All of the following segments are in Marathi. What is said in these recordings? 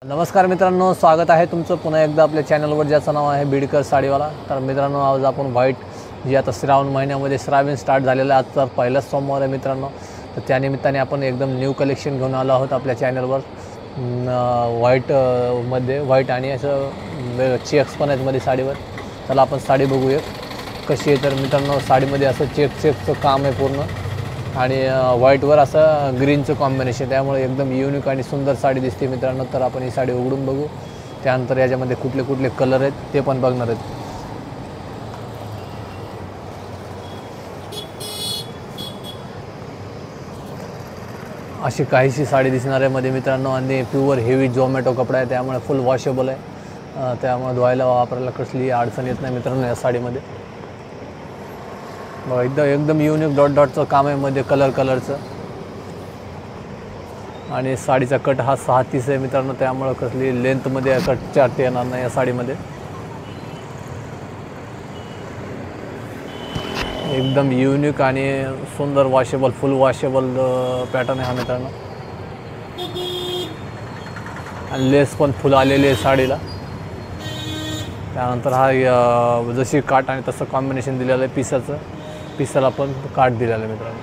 नमस्कार मित्रांनो, स्वागत आहे तुमचं पुन्हा एकदा आपल्या चॅनलवर, ज्याचं नाव आहे बीडकर साडीवाला। तर मित्रांनो, आज आपण व्हाईट जी आता श्रावण महिन्यामध्ये श्रावण स्टार्ट झालेला आहे, आजचा पहिलाच सोमवार आहे मित्रांनो। तर त्यानिमित्ताने आपण एकदम न्यू कलेक्शन घेऊन आलो आहोत आपल्या चॅनलवर। व्हाईट आणि असं चेक्स पण आहेत मध्ये साडीवर। चला आपण साडी बघूया कशी आहे। तर मित्रांनो, साडीमध्ये असं चेक्सचं काम आहे पूर्ण आणि व्हाईटवर असं ग्रीनचं कॉम्बिनेशन, त्यामुळे एकदम युनिक आणि सुंदर साडी दिसते मित्रांनो। तर आपण ही साडी उघडून बघू, त्यानंतर याच्यामध्ये कुठले कुठले कलर आहेत ते पण बघणार आहेत। अशी काहीशी साडी दिसणार आहे मध्ये मित्रांनो, आणि प्युअर हेवी झोमॅटो कपडा आहे, त्यामुळे फुल वॉशेबल आहे, त्यामुळे धुवायला वापरायला कसली अडचण येत नाही मित्रांनो या साडीमध्ये। बघा, एकदम युनिक डॉटचं काम आहे मध्ये कलरचं, आणि साडीचा कट हा 6-30 आहे मित्रांनो, त्यामुळे कसली लेंथमध्ये कट चार्ट येणार नाही या साडीमध्ये। एकदम युनिक आणि सुंदर वॉशेबल, फुल वॉशेबल पॅटर्न आहे हा मित्रांनो, आणि लेस पण फुल आलेली आहे साडीला। त्यानंतर हा जशी काट आणि तसं कॉम्बिनेशन दिलेलं आहे, पिसाला पण काट दिलेला आहे मित्रांनो।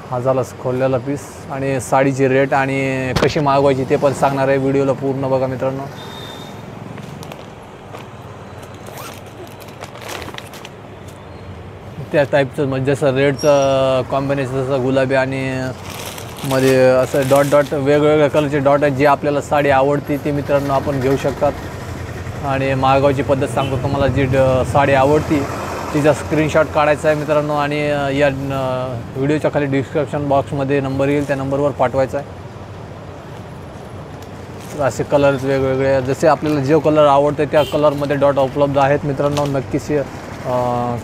हा झाला खोललेला पीस, आणि साडीची रेट आणि कशी मागवायची ते पण सांगणार आहे, व्हिडिओला पूर्ण बघा मित्रांनो। त्या टाईपचं म्हणजे जसं रेडचं कॉम्बिनेशन, जसं गुलाबी आणि मध्ये असं डॉट वेगवेगळ्या कलरचे डॉट आहेत, जे आपल्याला साडी आवडते ते मित्रांनो आपण घेऊ शकतात। आणि मागवायची पद्धत सांगतो तुम्हाला, जी साडी आवडती तिचा स्क्रीनशॉट काढायचा आहे मित्रांनो, आणि या व्हिडिओच्या खाली डिस्क्रिप्शन बॉक्समध्ये नंबर येईल, त्या नंबरवर पाठवायचा आहे। तर असे कलर्स वेगवेगळे, जसे आपल्याला जो कलर आवडते त्या कलरमध्ये डॉट उपलब्ध आहेत मित्रांनो, नक्कीच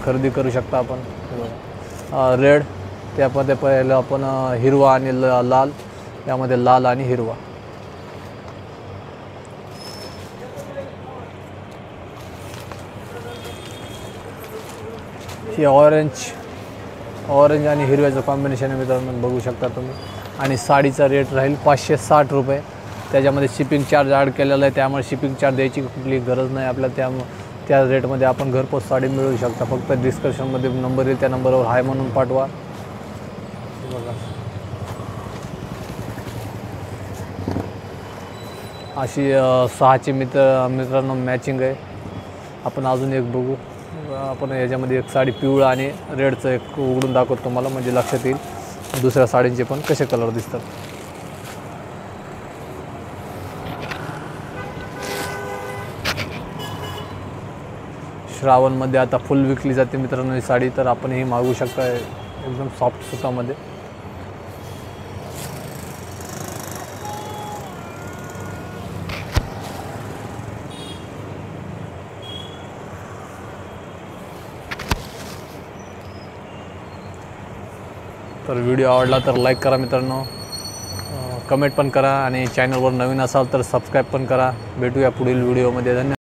खरेदी करू शकता आपण। रेड, त्यामध्ये पहिलं आपण हिरवा आणि लाल, यामध्ये लाल आणि हिरवा। ही ऑरेंज आणि हिरव्याचं कॉम्बिनेशन आहे मित्रांनो, बघू शकता तुम्ही। आणि साडीचा रेट राहील 560 रुपये, त्याच्यामध्ये शिपिंग चार्ज ॲड केलेला आहे, त्यामुळे शिपिंग चार्ज द्यायची कुठली गरज नाही आपल्याला। त्यामुळे त्या रेटमध्ये आपण घरपोच साडी मिळवू शकता। फक्त डिस्क्रिप्शनमध्ये नंबर येईल, त्या नंबरवर हाय म्हणून पाठवा। बघा, अशी 6ची मित्रांनो मॅचिंग आहे। आपण अजून एक बघू, आपण याच्यामध्ये एक साडी पिवळा आणि रेडचं एक उघडून दाखवतो तुम्हाला, म्हणजे लक्षात येईल दुसऱ्या साडींचे पण कसे कलर दिसतात। श्रावणमध्ये आता फुल विकली जाते मित्रांनो ही साडी, तर आपण ही मागवू शकता एकदम सॉफ्ट सुतामध्ये। तर व्हिडिओ आवडला तर लाईक करा मित्रांनो, कमेंट पण करा, आणि चॅनलवर नवीन असाल तर सबस्क्राईब पण करा। भेटूया पुढील व्हिडिओमध्ये, धन्यवाद।